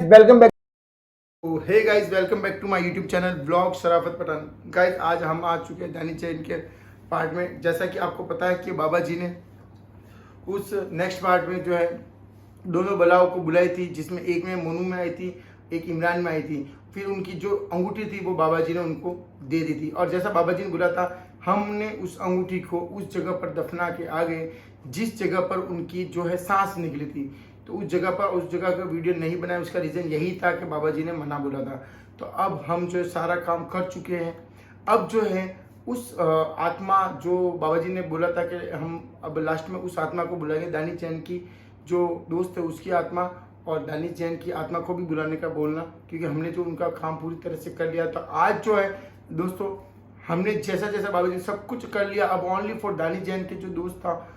Welcome back. Hey guys, welcome back to my YouTube channel blog Sharafat Pathan. Guys, आज हम आ चुके हैं दानी चैन के पार्ट में। जैसा कि आपको पता है कि बाबा जी ने उस नेक्स्ट पार्ट में जो है दोनों बलाओं को बुलाई थी, जिसमें एक में मोनू में आई थी, एक इमरान में आई थी। फिर उनकी जो अंगूठी थी वो बाबा जी ने उनको दे दी थी, और जैसा बाबा जी ने बोला था, हमने उस अंगूठी को उस जगह पर दफना के आ गए जिस जगह पर उनकी जो है सांस निकली थी। तो उस जगह का वीडियो नहीं बनाया, उसका रीज़न यही था कि बाबा जी ने मना बोला था। तो अब हम जो सारा काम कर चुके हैं। अब जो है उस आत्मा जो बाबा जी ने बोला था कि हम अब लास्ट में उस आत्मा को बुलाएंगे, दानी चैन की जो दोस्त है उसकी आत्मा, और दानी चैन की आत्मा को भी बुलाने का बोलना, क्योंकि हमने जो उनका काम पूरी तरह से कर लिया। तो आज जो है दोस्तों, हमने जैसा जैसा बाबा जी सब कुछ कर लिया। अब ओनली फॉर दानी चैन के जो दोस्त था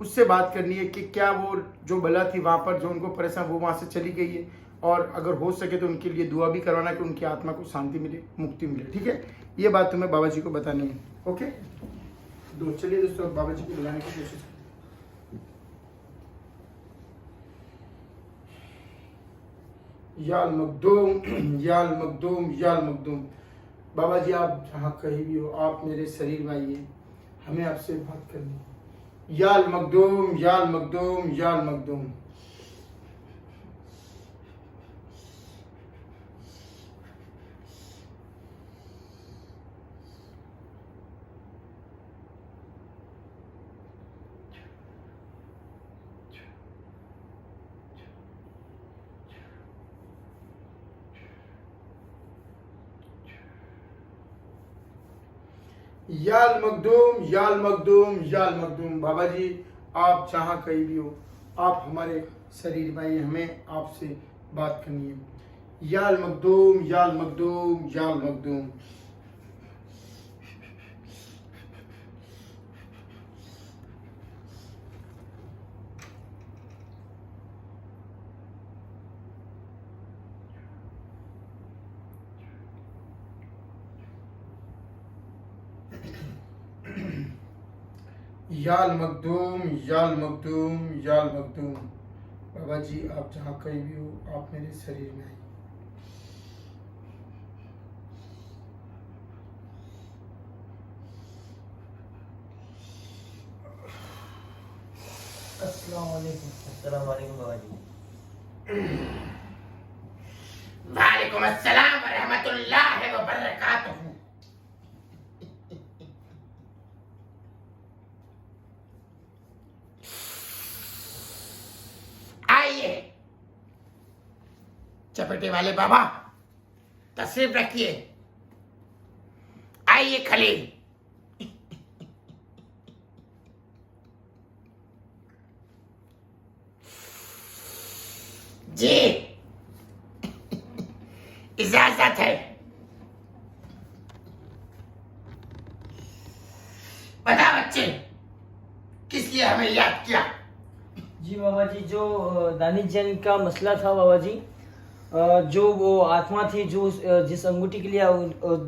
उससे बात करनी है कि क्या वो जो बला थी वहाँ पर जो उनको परेशान, वो वहाँ से चली गई है, और अगर हो सके तो उनके लिए दुआ भी करवाना कि उनकी आत्मा को शांति मिले, मुक्ति मिले। ठीक है, ये बात तुम्हें बाबा जी को बतानी है। ओके दोस्त, चलिए दोस्तों बाबा जी को बुलाने की कोशिश करें। याल मखदूम याल मखदूम याल मखदूम। बाबा जी, आप जहाँ कहीं भी हो, आप मेरे शरीर में आइए, हमें आपसे बात करनी है। याल मखदूम याल मखदूम याल मखदूम। याल मखदूम याल मखदूम याल मखदूम। बाबा जी, आप जहाँ कहीं भी हो, आप हमारे शरीर में आइए, हमें आपसे बात करनी है। याल मखदूम याल मखदूम याल मखदूम। याल मखदूम याल मखदूम याल मखदूम। बाबा जी, आप जहाँ कहीं भी हो, आप मेरे शरीर में आइए। अस्सलाम वालेकुम। अस्सलाम वालेकुम बाबा जी। वालेकुम अस्सलाम व रहमतुल्लाहि व बरकातुहू। आइए चपेटे वाले बाबा, तशरीफ रखिए। आइए खलील। जी इजाजत है। बता बच्चे, किस लिए हमें याद किया? जी बाबा जी, जो दानिश जैन का मसला था बाबा जी, जो वो आत्मा थी जो जिस अंगूठी के लिए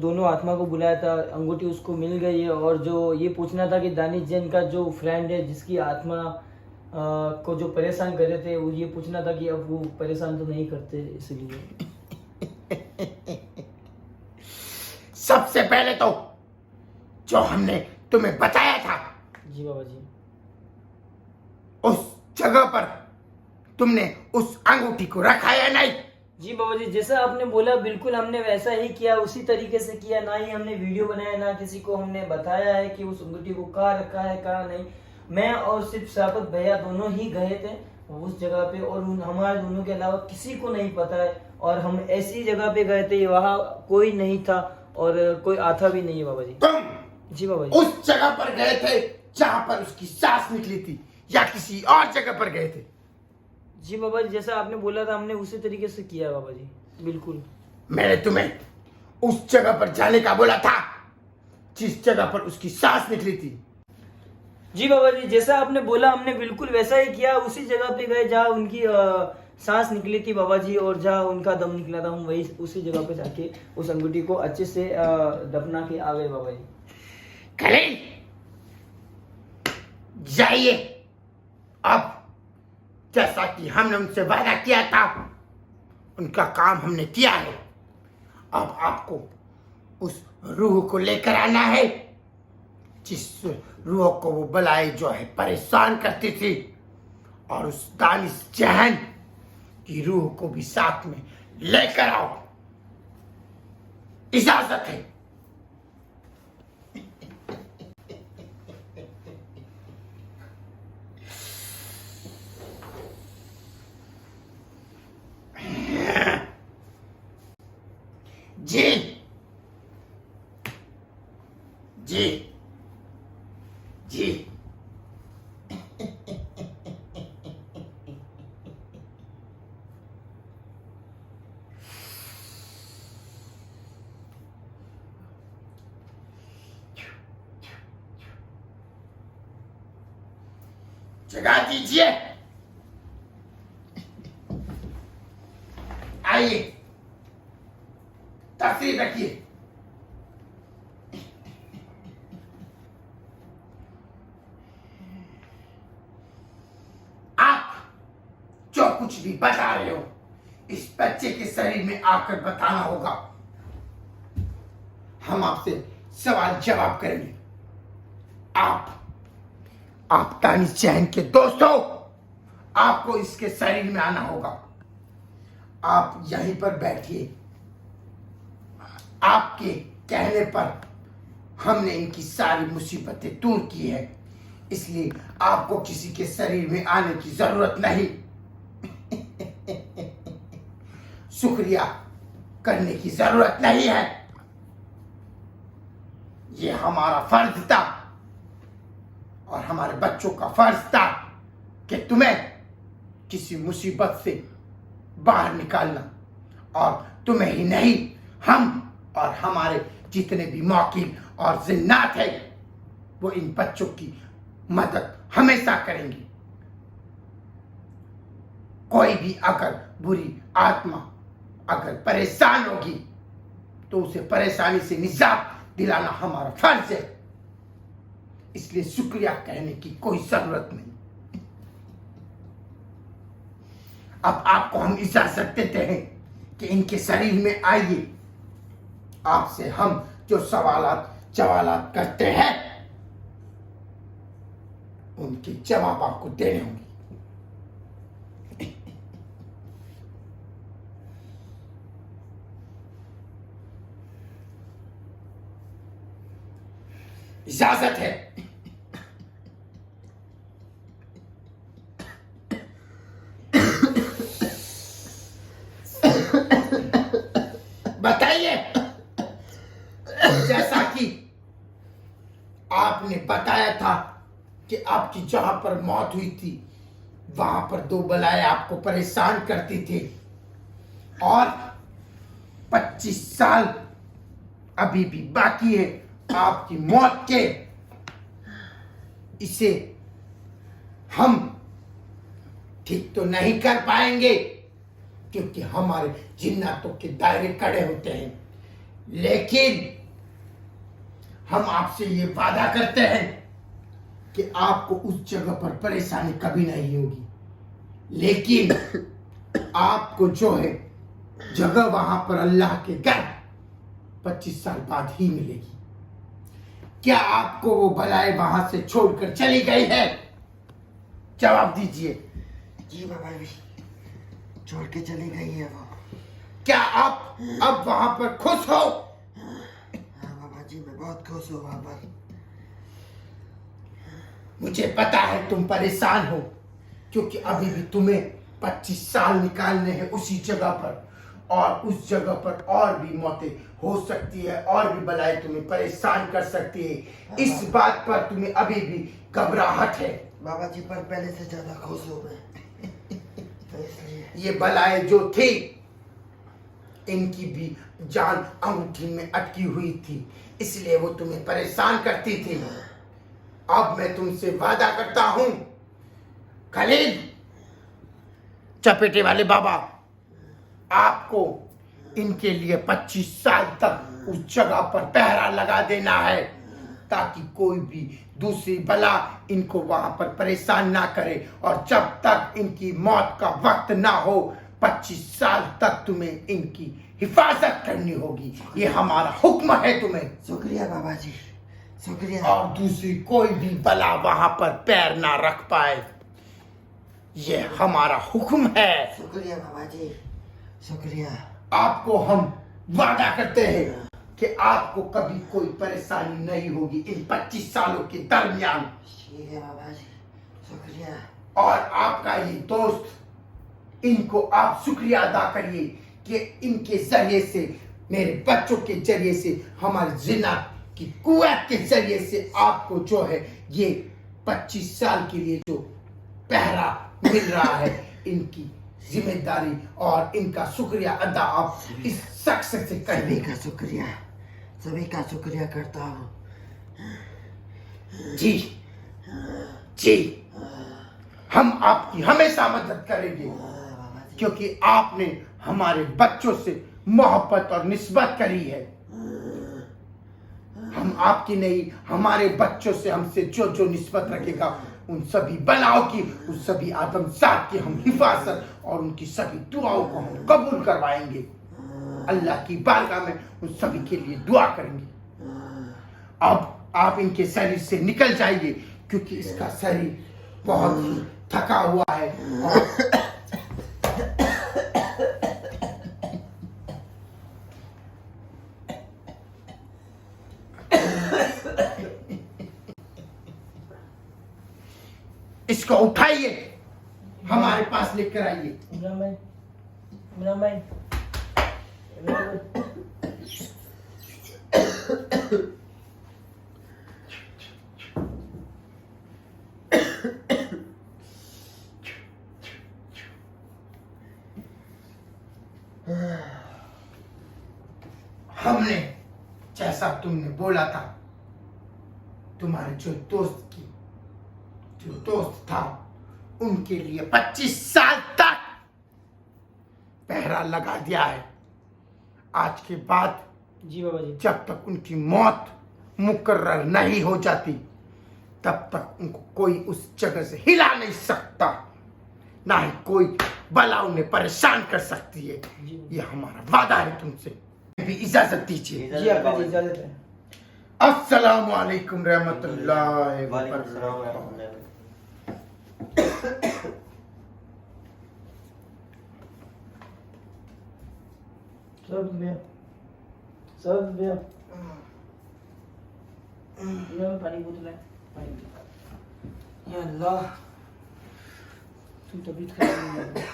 दोनों आत्मा को बुलाया था, अंगूठी उसको मिल गई है। और जो ये पूछना था कि दानिश जैन का जो फ्रेंड है जिसकी आत्मा को जो परेशान कर रहे थे, वो ये पूछना था कि अब वो परेशान तो नहीं करते, इसलिए। सबसे पहले तो जो हमने तुम्हें बताया था, जी बाबा जी। उस जगह पर तुमने उस अंगूठी को रखा या नहीं? जी बाबा जी, जैसा आपने बोला बिल्कुल हमने वैसा ही किया, उसी तरीके से किया। ना ही हमने वीडियो बनाया, ना किसी को हमने बताया है कि उस अंगूठी को कहाँ रखा है कहाँ नहीं। मैं और सिर्फ शराफत भैया दोनों ही गए थे उस जगह पे, और हमारे दोनों के अलावा किसी को नहीं पता है। और हम ऐसी जगह पे गए थे, वहाँ कोई नहीं था और कोई आता भी नहीं है बाबा जी। तुम जी बाबा जी। उस जगह पर गए थे जहां पर उसकी सांस निकली थी, या किसी और जगह पर गए थे? जी बाबा जी, जैसा आपने बोला था हमने उसी तरीके से किया बाबा जी, बिल्कुल। मैंने तुम्हें उस जगह पर जाने का बोला था जिस जगह पर उसकी सांस निकली थी। जी बाबा जी, जैसा आपने बोला हमने बिल्कुल वैसा ही किया। उसी जगह पे गए जहाँ उनकी सांस निकली थी बाबा जी, और जहाँ उनका दम निकला था, हम वही उसी जगह पे जाके उस अंगूठी को अच्छे से दफना के आ गए बाबा जी। खलील, जाइए। अब जैसा कि हमने उनसे वादा किया था, उनका काम हमने किया है। अब आपको उस रूह को लेकर आना है जिस रूह को वो बलाए जो है परेशान करती थी, और उस दानिश जहन की रूह को भी साथ में लेकर आओ। इजाजत है। जी जी जी जगा दीजिए। आइए, तशरीफ रखिए। आप जो कुछ भी बता रहे हो इस बच्चे के शरीर में आकर बताना होगा। हम आपसे सवाल जवाब करेंगे। आप दानिश जहन के दोस्त हो, आपको इसके शरीर में आना होगा। आप यहीं पर बैठिए। आपके कहने पर हमने इनकी सारी मुसीबतें दूर की है, इसलिए आपको किसी के शरीर में आने की जरूरत नहीं। शुक्रिया करने की जरूरत नहीं है। ये हमारा फर्ज था और हमारे बच्चों का फर्ज था कि तुम्हें किसी मुसीबत से बाहर निकालना, और तुम्हें ही नहीं, हम और हमारे जितने भी मौकिल और जिन्नात हैं वो इन बच्चों की मदद हमेशा करेंगे। कोई भी अगर बुरी आत्मा अगर परेशान होगी तो उसे परेशानी से निजात दिलाना हमारा फर्ज है, इसलिए शुक्रिया कहने की कोई जरूरत नहीं। अब आपको हम इजाजत देते हैं कि इनके शरीर में आइए। आपसे हम जो सवालात जवालात करते हैं उनके जवाब आपको देने होंगे। इजाजत है। बताइए। जैसा कि आपने बताया था कि आपकी जहां पर मौत हुई थी वहां पर दो बलाएं आपको परेशान करती थी, और 25 साल अभी भी बाकी है आपकी मौत के। इसे हम ठीक तो नहीं कर पाएंगे क्योंकि हमारे जिन्नातों के दायरे कड़े होते हैं, लेकिन हम आपसे ये वादा करते हैं कि आपको उस जगह पर परेशानी कभी नहीं होगी, लेकिन आपको जो है जगह वहां पर अल्लाह के घर 25 साल बाद ही मिलेगी। क्या आपको वो बलाएं वहां से छोड़कर चली गई है? जवाब दीजिए। जी बाबा जी, छोड़ के चली गई है वो। क्या आप अब वहां पर खुश हो? हाँ बाबा जी, मैं बहुत खुश हूँ वहां पर। मुझे पता है तुम परेशान हो क्योंकि अभी भी तुम्हें 25 साल निकालने हैं उसी जगह पर, और उस जगह पर और भी मौतें हो सकती है, और भी बलाएं तुम्हें परेशान कर सकती है। इस बात पर तुम्हें अभी भी घबराहट है। बाबा जी, पर पहले से ज्यादा खुश हूँ मैं। तो इसलिए ये बलाएं जो थी इनकी भी जान अंगूठी में अटकी हुई थी, इसलिए वो तुम्हें परेशान करती थी। अब मैं तुमसे वादा करता हूं खलील चपेटे वाले बाबा, आपको इनके लिए 25 साल तक उस जगह पर पहरा लगा देना है ताकि कोई भी दूसरी बला इनको वहां पर परेशान ना करे, और जब तक इनकी मौत का वक्त ना हो 25 साल तक तुम्हें इनकी हिफाजत करनी होगी। ये हमारा हुक्म है तुम्हें। शुक्रिया बाबा जी, शुक्रिया। और दूसरी कोई भी बला वहां पर पैर ना रख पाए, ये हमारा हुक्म है। शुक्रिया बाबा जी, शुक्रिया। आपको हम वादा करते हैं कि आपको कभी कोई परेशानी नहीं होगी इन 25 सालों के दरमियान। ठीक है बाबा जी, शुक्रिया। और आपका ये दोस्त, इनको आप शुक्रिया अदा करिए कि इनके जरिए से, मेरे बच्चों के जरिए से, हमारी जिन्ना की कुव्वत के जरिए से आपको जो है ये 25 साल के लिए जो पहरा मिल रहा है, इनकी जिम्मेदारी और इनका शुक्रिया अदा आप इस शख्स से सभी करिए। का शुक्रिया, सभी का शुक्रिया करता हूँ। जी जी, हम आपकी हमेशा मदद करेंगे, बाबा जी, क्योंकि आपने हमारे बच्चों से मोहब्बत और निस्बत करी है। हम आपकी नहीं, हमारे बच्चों से हमसे जो जो निस्बत रखेगा, उन सभी बलाओं की, उन सभी आदमजात की हम हिफाजत और उनकी सभी दुआओं को हम कबूल करवाएंगे। अल्लाह की बारगाह में उन सभी के लिए दुआ करेंगे। अब आप इनके शरीर से निकल जाइए, क्योंकि इसका शरीर बहुत ही थका हुआ है। और इसको उठाइए, हमारे पास लेकर आइए। इमरान भाई, इमरान भाई, इमरान भाई। हमने जैसा तुमने बोला था, तुम्हारे जो दोस्त था, उनके लिए 25 साल तक पहरा लगा दिया है। आज के बाद जी बाबा जी। जब तक उनकी मौत मुकर्रर नहीं हो जाती, तब तक उनको कोई उस जगह से हिला नहीं सकता, ना ही कोई बला उन्हें परेशान कर सकती है। ये हमारा वादा है तुमसे। भी इजाजत दीजिए। जी आपका जी इजाजत है। अस्सलामु अलैकुम रहमतुल्लाहि व बरकातहू। सब भैया, सब भैया। इमरान पानी बोतल है, पानी पी। या अल्लाह, तुम तबीयत खराब नहीं है।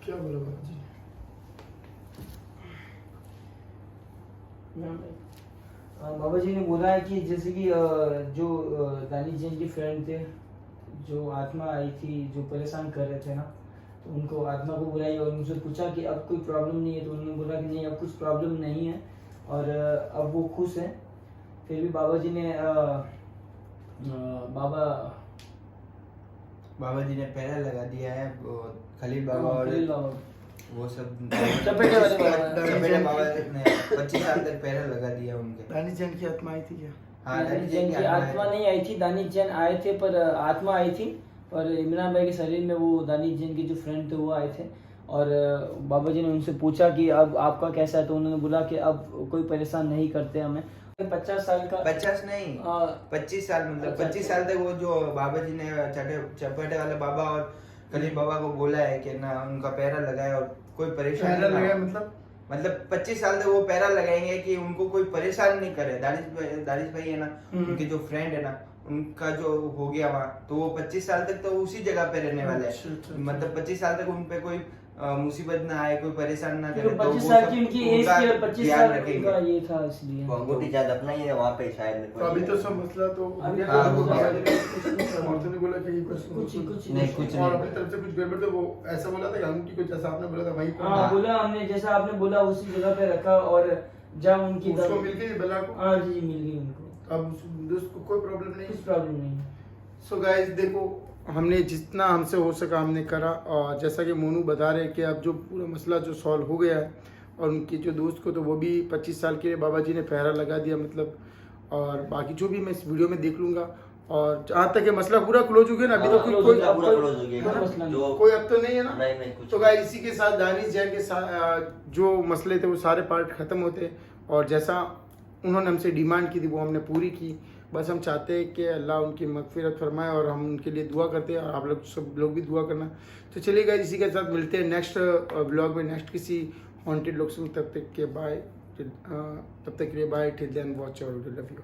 क्या बोला बाबा जी? बाबा जी ने बोला है कि जैसे कि जो दानिश जैन के फ्रेंड थे, जो आत्मा आई थी, जो परेशान कर रहे थे ना, तो उनको आत्मा को बुलाई और उनसे पूछा कि अब कोई प्रॉब्लम नहीं है, तो उन्होंने बोला कि नहीं अब कुछ प्रॉब्लम नहीं है और अब वो खुश है। फिर भी बाबा जी ने बाबा जी ने पहरा लगा दिया है, वो खलील बाबा और वो सब चपेटे वाले बाबा। चपेटे बाबा ने 25 साल तक पहरा लगा दिया उनके। दानिश जैन की आत्मा आई थी क्या? हाँ, दानिश जैन की आत्मा नहीं आई थी, दानिश जैन आए थे पर आत्मा आई थी। पर इमरान भाई के शरीर में वो दानिश जैन के जो फ्रेंड थे वो आए थे और बाबा जी ने उनसे पूछा कि अब आपका कैसा है, तो उन्होंने बोला कि अब कोई परेशान नहीं करते हमें। 50 साल का 50 नहीं, 25 साल, मतलब अच्छा, 25 साल तक वो जो बाबा जी ने चपेटे वाले बाबा और खलील बाबा को बोला है कि ना उनका पहरा लगाए और कोई परेशानी पहरा ना हो। लगा मतलब 25 साल तक वो पहरा लगाएंगे कि उनको कोई परेशान नहीं करे। दानिश भाई है ना, उनके जो फ्रेंड है ना, उनका जो हो गया वहाँ, तो वो 25 साल तक तो उसी जगह पे रहने वाले अच्छा, हैं। मतलब 25 साल तक उन पे कोई मुसीबत ना आए, कोई परेशान ना करे, क्योंकि तो 25 वो साल सब की उनकी एज उनका थी और 25 ध्यान साल रखेंगे। का ये था इसलिए। वो अंगूठी शायद अपना ही है वहाँ पे शायद। तो अभी तो सब मसला तो हो अभी गया। हाँ, तो हो गया। औरतों ने बोला कि कुछ नहीं, कुछ और नहीं। अपनी तरफ से कुछ गड़बड़, तो वो ऐसा बोला था कि अंगूठी को जैसा आपने बोला था वही हाँ बोला हमने, जैसा आपने बोला उसी जगह पे रखा और जब उनकी उसको मिल गई बल्ला को। हाँ जी मिल गई उनको, अब उसको कोई प्रॉब्लम नहीं। कुछ प्रॉब्लम नहीं। सो गाइस देखो, हमने जितना हमसे हो सका हमने करा, और जैसा कि मोनू बता रहे कि अब जो पूरा मसला जो सॉल्व हो गया है, और उनकी जो दोस्त को तो वो भी 25 साल के लिए बाबा जी ने पहरा लगा दिया मतलब, और बाकी जो भी मैं इस वीडियो में देख लूँगा। और जहाँ तक ये मसला पूरा क्लोज हो गया ना, अभी तो कोई पूरा क्लोज हो गया मसला जो कोई अब तो नहीं है ना। नहीं कुछ तो गाइस इसी के साथ दानिश जैन के साथ जो मसले थे वो सारे पार्ट खत्म होते, और जैसा उन्होंने हमसे डिमांड की थी वो हमने पूरी की। बस हम चाहते हैं कि अल्लाह उनकी मगफिरत फरमाए, और हम उनके लिए दुआ करते हैं, और आप लोग सब लोग भी दुआ करना। तो चलिए गाइस इसी के साथ मिलते हैं नेक्स्ट व्लॉग में, नेक्स्ट किसी हॉन्टेड लोकेशन। तब तक के लिए बाय, टिल देन वॉच और लव यू।